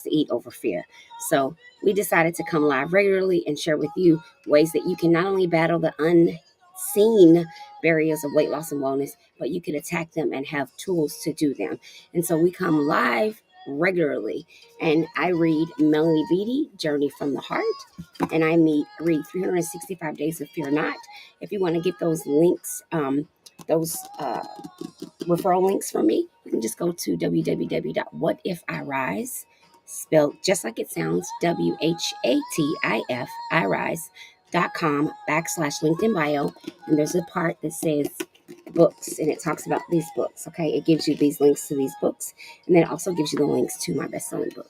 to eat over fear. So we decided to come live regularly and share with you ways that you can not only battle the unseen barriers of weight loss and wellness, but you can attack them and have tools to do them. And so we come live regularly, and I read Melanie Beattie, Journey from the Heart, and read 365 Days of Fear Not. If you want to get those links, those referral links from me, you can just go to www.whatifirise, spelled just like it sounds, WHATIF, irise.com/ LinkedIn bio. And there's a part that says books, and it talks about these books. Okay, it gives you these links to these books, and then it also gives you the links to my best-selling book.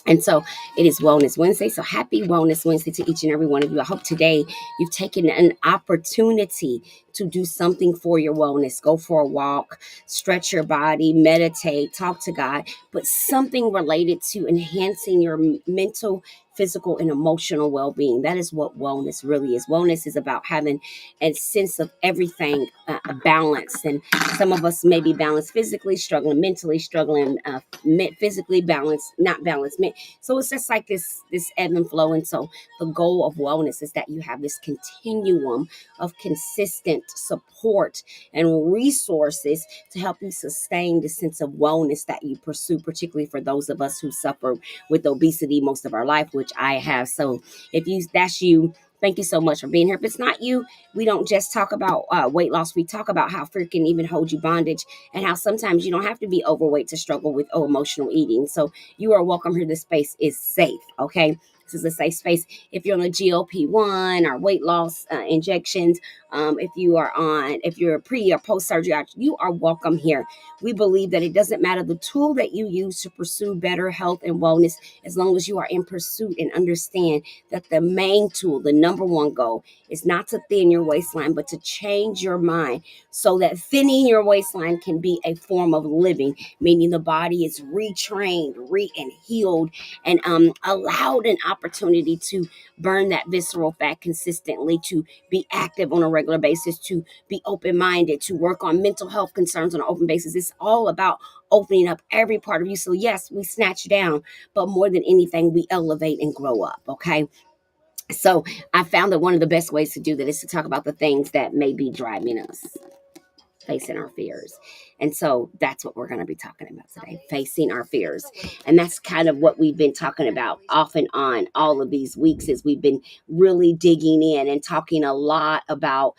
And so it is Wellness Wednesday. So happy Wellness Wednesday to each and every one of you. I hope today you've taken an opportunity to do something for your wellness. Go for a walk, stretch your body, meditate, talk to God, but something related to enhancing your mental, physical, and emotional well-being. That is what wellness really is. Wellness is about having a sense of everything balanced. And some of us may be balanced physically, struggling mentally, struggling physically, balanced, not balanced. So it's just like this ebb and flow. And so the goal of wellness is that you have this continuum of consistent support and resources to help you sustain the sense of wellness that you pursue, particularly for those of us who suffer with obesity most of our life, which I have. So if that's you, thank you so much for being here. If it's not you, we don't just talk about weight loss. We talk about how fear can even hold you bondage, and how sometimes you don't have to be overweight to struggle with emotional eating. So you are welcome here. This space is safe. Okay. This is a safe space. If you're on a GLP-1 or weight loss injections, if you're pre or post surgery, you are welcome here. We believe that it doesn't matter the tool that you use to pursue better health and wellness, as long as you are in pursuit and understand that the main tool, the number one goal, is not to thin your waistline, but to change your mind so that thinning your waistline can be a form of living, meaning the body is retrained, and healed, and allowed an opportunity to burn that visceral fat consistently, to be active on a regular basis, to be open-minded, to work on mental health concerns on an open basis. It's all about opening up every part of you. So yes, we snatch down, but more than anything, we elevate and grow up. Okay. So I found that one of the best ways to do that is to talk about the things that may be driving us, facing our fears. And so that's what we're going to be talking about today, facing our fears. And that's kind of what we've been talking about off and on all of these weeks, as we've been really digging in and talking a lot about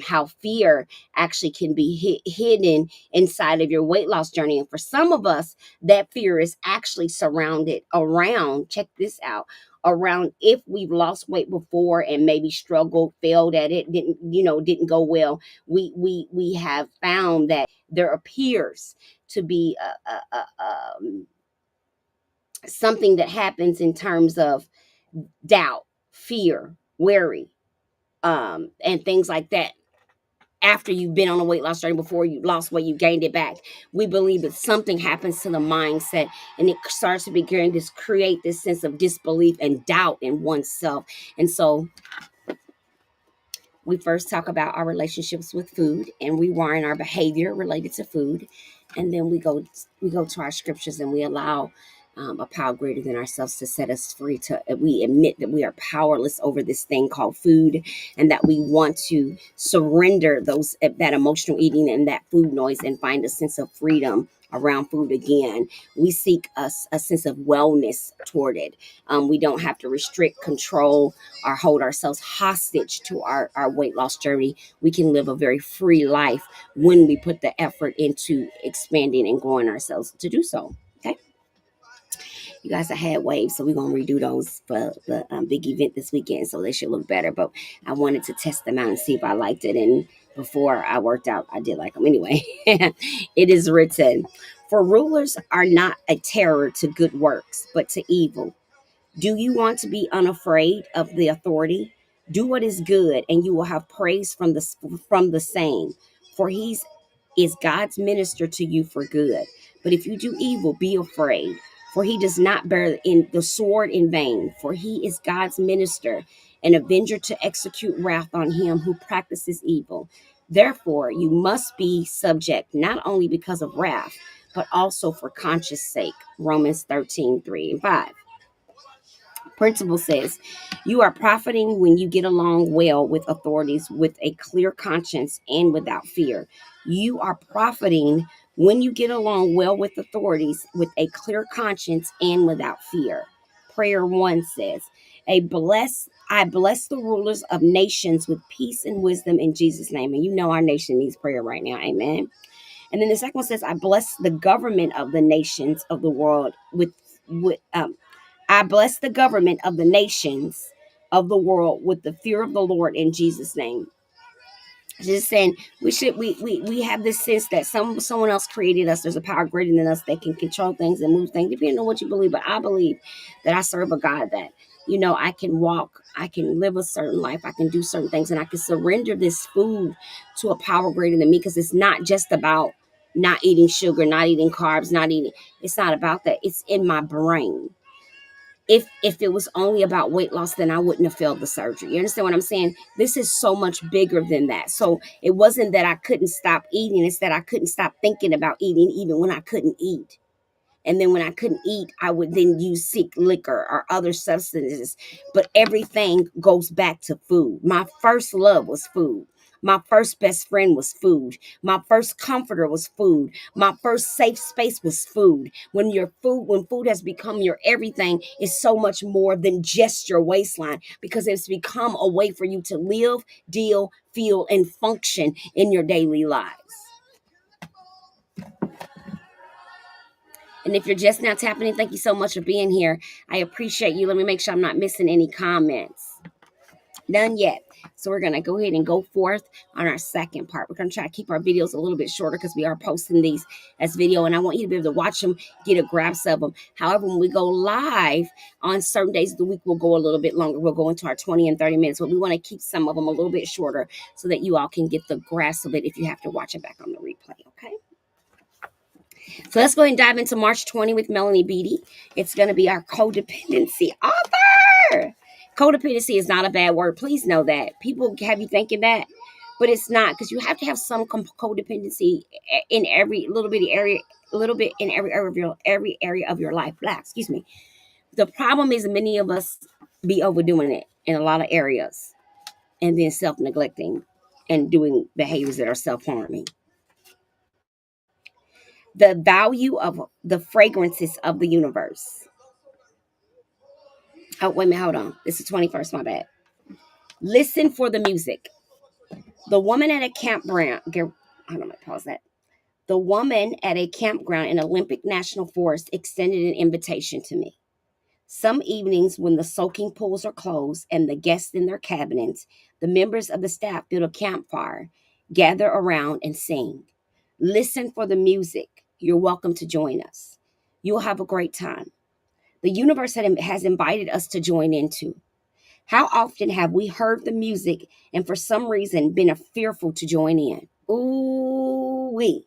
how fear actually can be hidden inside of your weight loss journey. And for some of us, that fear is actually surrounded around, check this out, around if we've lost weight before and maybe struggled, failed at it, didn't go well. We have found that there appears to be something that happens in terms of doubt, fear, worry, and things like that. After you've been on a weight loss journey, before you lost weight, you gained it back. We believe that something happens to the mindset, and it starts to begin to create this sense of disbelief and doubt in oneself. And so we first talk about our relationships with food and rewiring our behavior related to food. And then we go to our scriptures, and we allow a power greater than ourselves to set us free. We admit that we are powerless over this thing called food, and that we want to surrender that emotional eating and that food noise and find a sense of freedom around food again. We seek a sense of wellness toward it. We don't have to restrict, control, or hold ourselves hostage to our weight loss journey. We can live a very free life when we put the effort into expanding and growing ourselves to do so. Okay. You guys, I had waves, so we're going to redo those for the big event this weekend, so they should look better. But I wanted to test them out and see if I liked it. And before I worked out, I did like them anyway. It is written, "For rulers are not a terror to good works, but to evil. Do you want to be unafraid of the authority? Do what is good, and you will have praise from the same. For he is God's minister to you for good. But if you do evil, be afraid. For he does not bear the sword in vain. For he is God's minister, an avenger to execute wrath on him who practices evil. Therefore, you must be subject, not only because of wrath, but also for conscience sake. Romans 13:3 and 5. Principle says, you are profiting when you get along well with authorities with a clear conscience and without fear. You are profiting when you get along well with authorities with a clear conscience and without fear. Prayer 1 says, I bless the rulers of nations with peace and wisdom in Jesus' name. And you know our nation needs prayer right now. Amen. And then the second one says, I bless the government of the nations of the world with I bless the government of the nations of the world with the fear of the Lord in Jesus' name. Just saying, we have this sense that someone else created us. There's a power greater than us that can control things and move things, depending on what you believe. But I believe that I serve a God that, I can walk, I can live a certain life, I can do certain things, and I can surrender this food to a power greater than me, because it's not just about not eating sugar, not eating carbs, not eating. It's not about that. It's in my brain. If it was only about weight loss, then I wouldn't have failed the surgery. You understand what I'm saying? This is so much bigger than that. So it wasn't that I couldn't stop eating. It's that I couldn't stop thinking about eating even when I couldn't eat. And then when I couldn't eat, I would then seek liquor or other substances. But everything goes back to food. My first love was food. My first best friend was food. My first comforter was food. My first safe space was food. When food has become your everything, it's so much more than just your waistline, because it's become a way for you to live, deal, feel, and function in your daily lives. And if you're just now tapping in, thank you so much for being here. I appreciate you. Let me make sure I'm not missing any comments. None yet. So we're going to go ahead and go forth on our second part. We're going to try to keep our videos a little bit shorter because we are posting these as video, and I want you to be able to watch them, get a grasp of them. However, when we go live on certain days of the week, we'll go a little bit longer. We'll go into our 20 and 30 minutes, but we want to keep some of them a little bit shorter so that you all can get the grasp of it if you have to watch it back on the replay, okay? So let's go ahead and dive into March 20 with Melanie Beattie. It's going to be our codependency author. Codependency is not a bad word. Please know that. People have you thinking that, but it's not, because you have to have some codependency in every little bit in every area of your life. Excuse me. The problem is many of us be overdoing it in a lot of areas, and then self-neglecting and doing behaviors that are self-harming. The value of the fragrances of the universe. Oh, wait a minute, hold on. This is 21st, my bad. Listen for the music. The woman at a campground, hold on, pause that. The woman at a campground in Olympic National Forest extended an invitation to me. Some evenings when the soaking pools are closed and the guests in their cabins, the members of the staff build a campfire, gather around and sing. Listen for the music. You're welcome to join us. You'll have a great time. The universe has invited us to join into. How often have we heard the music and for some reason been fearful to join in? Ooh wee,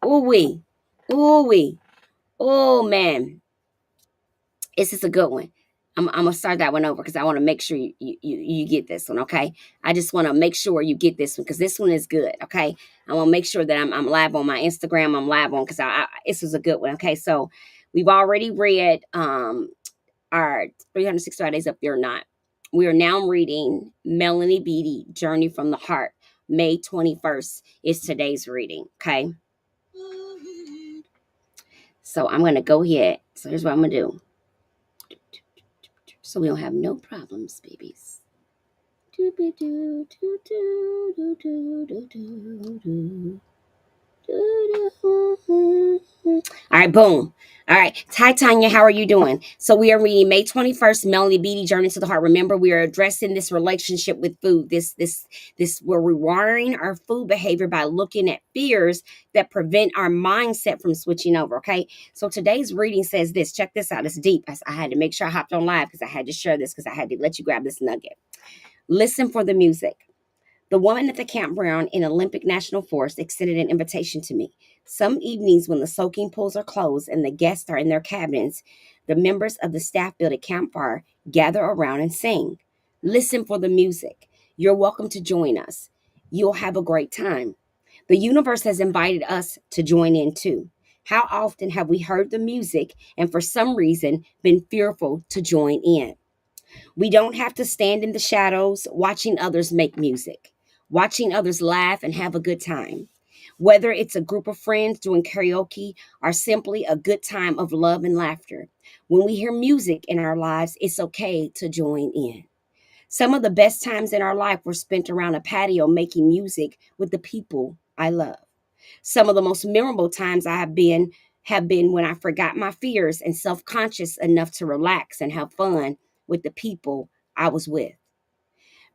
ooh wee, ooh wee. Oh man, this is a good one. I'm gonna start that one over because I want to make sure you get this one. Okay, I just want to make sure you get this one because this one is good. Okay, I want to make sure that I'm live on my Instagram. I'm live on because this was a good one. Okay, so we've already read our 365 Days of Fear Not. We are now reading Melanie Beattie, Journey from the Heart. May 21st is today's reading, okay? So I'm going to go ahead. So here's what I'm going to do. So we don't have no problems, babies. All right, boom. All right. Hi, Tanya. How are you doing? So we are reading May 21st, Melanie Beattie, Journey to the Heart. Remember, we are addressing this relationship with food. We're rewiring our food behavior by looking at fears that prevent our mindset from switching over. Okay. So today's reading says this. Check this out. It's deep. I had to make sure I hopped on live because I had to share this because I had to let you grab this nugget. Listen for the music. The woman at the campground in Olympic National Forest extended an invitation to me. Some evenings when the soaking pools are closed and the guests are in their cabins, the members of the staff build a campfire, gather around and sing. Listen for the music. You're welcome to join us. You'll have a great time. The universe has invited us to join in too. How often have we heard the music and for some reason been fearful to join in? We don't have to stand in the shadows watching others make music, watching others laugh and have a good time. Whether it's a group of friends doing karaoke or simply a good time of love and laughter, when we hear music in our lives, it's okay to join in. Some of the best times in our life were spent around a patio making music with the people I love. Some of the most memorable times I have been when I forgot my fears and self-conscious enough to relax and have fun with the people I was with.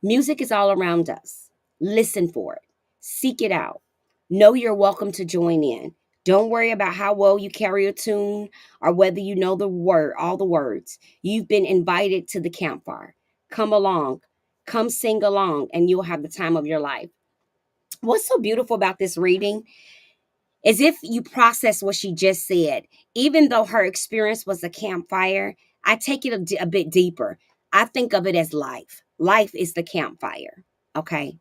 Music is all around us. Listen for it. Seek it out. Know you're welcome to join in. Don't worry about how well you carry a tune or whether you know all the words. You've been invited to the campfire. Come along. Come sing along and you'll have the time of your life. What's so beautiful about this reading as if you process what she just said. Even though her experience was a campfire, I take it a bit deeper. I think of it as life. Life is the campfire. Okay.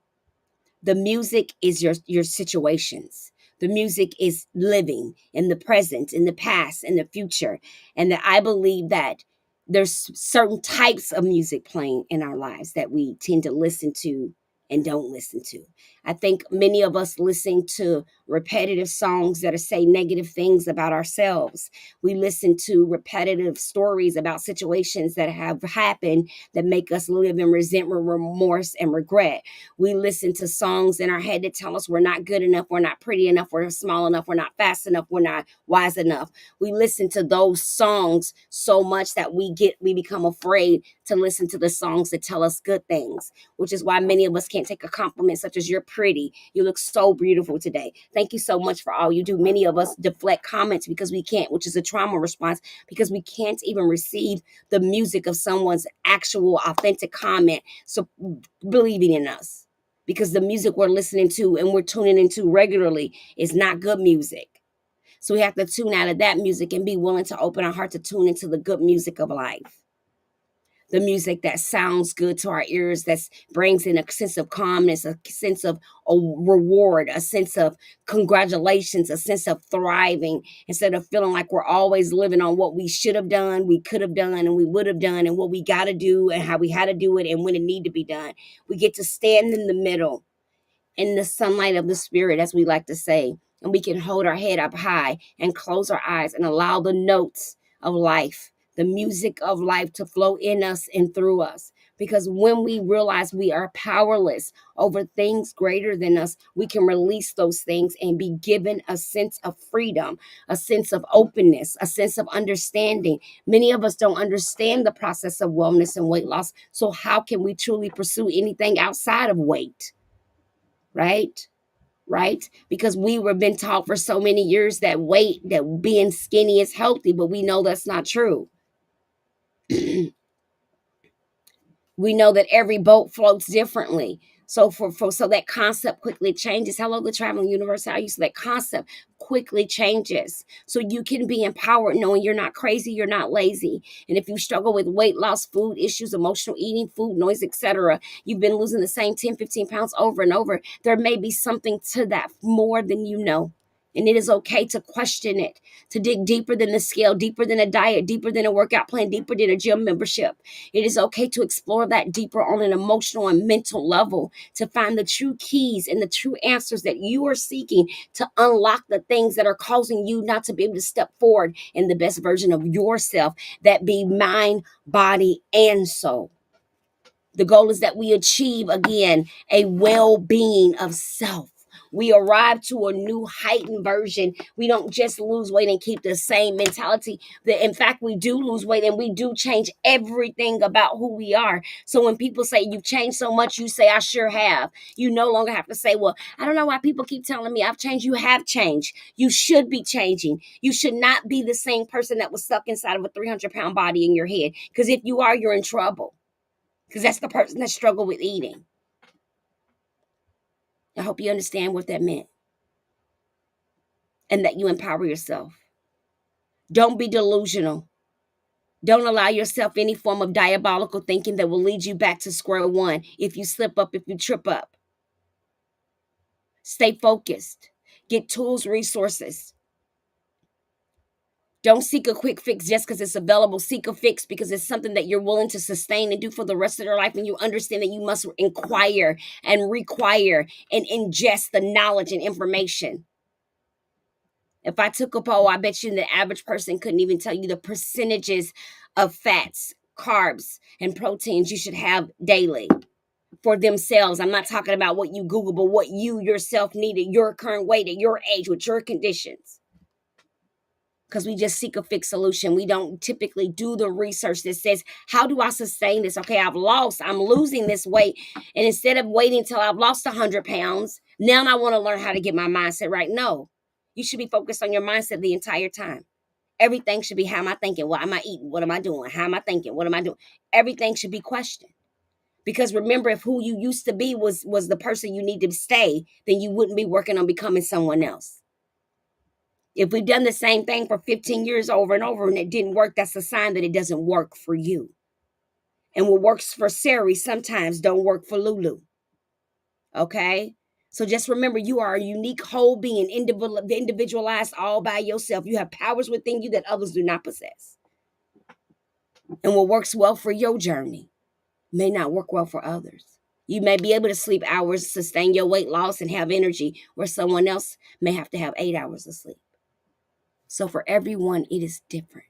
The music is your situations. The music is living in the present, in the past, in the future. And that I believe that there's certain types of music playing in our lives that we tend to listen to and don't listen to. I think many of us listen to repetitive songs that are say negative things about ourselves. We listen to repetitive stories about situations that have happened that make us live in resentment, remorse, and regret. We listen to songs in our head that tell us we're not good enough, we're not pretty enough, we're small enough, we're not fast enough, we're not wise enough. We listen to those songs so much that we become afraid to listen to the songs that tell us good things, which is why many of us can't take a compliment such as you're pretty. You look so beautiful today. Thank you so much for all you do. Many of us deflect comments because we can't, which is a trauma response, because we can't even receive the music of someone's actual authentic comment. So believing in us because the music we're listening to and we're tuning into regularly is not good music. So we have to tune out of that music and be willing to open our heart to tune into the good music of life. The music that sounds good to our ears, that brings in a sense of calmness, a sense of a reward, a sense of congratulations, a sense of thriving, instead of feeling like we're always living on what we should have done, we could have done, and we would have done, and what we got to do, and how we had to do it, and when it need to be done. We get to stand in the middle in the sunlight of the spirit, as we like to say, and we can hold our head up high and close our eyes and allow the notes of life, the music of life to flow in us and through us. Because when we realize we are powerless over things greater than us, we can release those things and be given a sense of freedom, a sense of openness, a sense of understanding. Many of us don't understand the process of wellness and weight loss. So, how can we truly pursue anything outside of weight? Right? Right? Because we were been taught for so many years that being skinny is healthy, but we know that's not true. We know that every boat floats differently. So that concept quickly changes. Hello, the traveling universe. How you so that concept quickly changes. So you can be empowered knowing you're not crazy, you're not lazy. And if you struggle with weight loss, food issues, emotional eating, food noise, etc., you've been losing the same 10, 15 pounds over and over. There may be something to that more than you know. And it is okay to question it, to dig deeper than the scale, deeper than a diet, deeper than a workout plan, deeper than a gym membership. It is okay to explore that deeper on an emotional and mental level to find the true keys and the true answers that you are seeking to unlock the things that are causing you not to be able to step forward in the best version of yourself, that be mind, body, and soul. The goal is that we achieve again a well-being of self. We arrive to a new heightened version. We don't just lose weight and keep the same mentality. That in fact we do lose weight and we do change everything about who we are. So when people say you've changed so much, you say I sure have. You no longer have to say, well, I don't know why people keep telling me I've changed. You have changed. You should be changing. You should not be the same person that was stuck inside of a 300-pound body in your head. Because if you are, you're in trouble. Because that's the person that struggled with eating. I hope you understand what that meant and that you empower yourself. Don't be delusional. Don't allow yourself any form of diabolical thinking that will lead you back to square one if you slip up, if you trip up. Stay focused. Get tools, resources. Don't seek a quick fix just because it's available. Seek a fix because it's something that you're willing to sustain and do for the rest of your life. And you understand that you must inquire and require and ingest the knowledge and information. If I took a poll, I bet you the average person couldn't even tell you the percentages of fats, carbs, and proteins you should have daily for themselves. I'm not talking about what you Google, but what you yourself need at your current weight, at your age, with your conditions. Because we just seek a fixed solution. We don't typically do the research that says, how do I sustain this? Okay, I'm losing this weight. And instead of waiting until I've lost 100 pounds, now I want to learn how to get my mindset right. No, you should be focused on your mindset the entire time. Everything should be, how am I thinking? What am I eating? What am I doing? How am I thinking? What am I doing? Everything should be questioned. Because remember, if who you used to be was the person you need to stay, then you wouldn't be working on becoming someone else. If we've done the same thing for 15 years over and over and it didn't work, that's a sign that it doesn't work for you. And what works for Sari sometimes don't work for Lulu. Okay? So just remember, you are a unique whole being, individualized all by yourself. You have powers within you that others do not possess. And what works well for your journey may not work well for others. You may be able to sleep hours, sustain your weight loss, and have energy, where someone else may have to have 8 hours of sleep. So for everyone, it is different.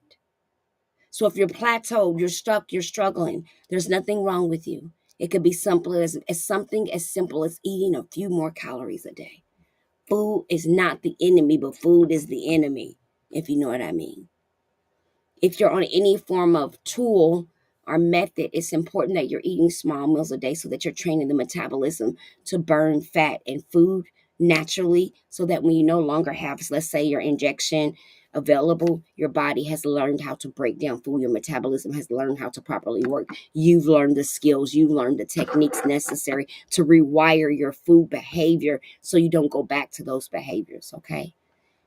So if you're plateaued, you're stuck, you're struggling, there's nothing wrong with you. It could be simple as something as simple as eating a few more calories a day. Food is not the enemy, but food is the enemy, if you know what I mean. If you're on any form of tool or method, it's important that you're eating small meals a day so that you're training the metabolism to burn fat and food naturally, so that when you no longer have, let's say, your injection available, your body has learned how to break down food. Your metabolism has learned how to properly work. You've learned the skills, you've learned the techniques necessary to rewire your food behavior so you don't go back to those behaviors, okay?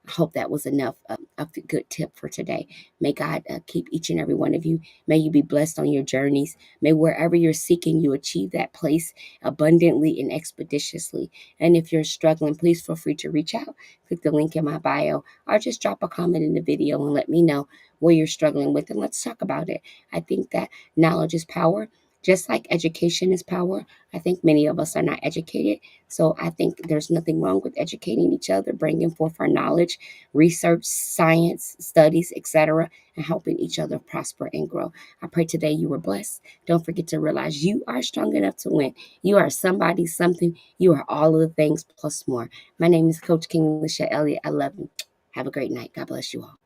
I hope that was enough a good tip for today. May God keep each and every one of you. May you be blessed on your journeys. May wherever you're seeking, you achieve that place abundantly and expeditiously. And if you're struggling, please feel free to reach out. Click the link in my bio or just drop a comment in the video and let me know where you're struggling with, and let's talk about it. I think that knowledge is power. Just like education is power, I think many of us are not educated. So I think there's nothing wrong with educating each other, bringing forth our knowledge, research, science, studies, etc., and helping each other prosper and grow. I pray today you were blessed. Don't forget to realize you are strong enough to win. You are somebody, something. You are all of the things plus more. My name is Coach King Alicia Elliott. I love you. Have a great night. God bless you all.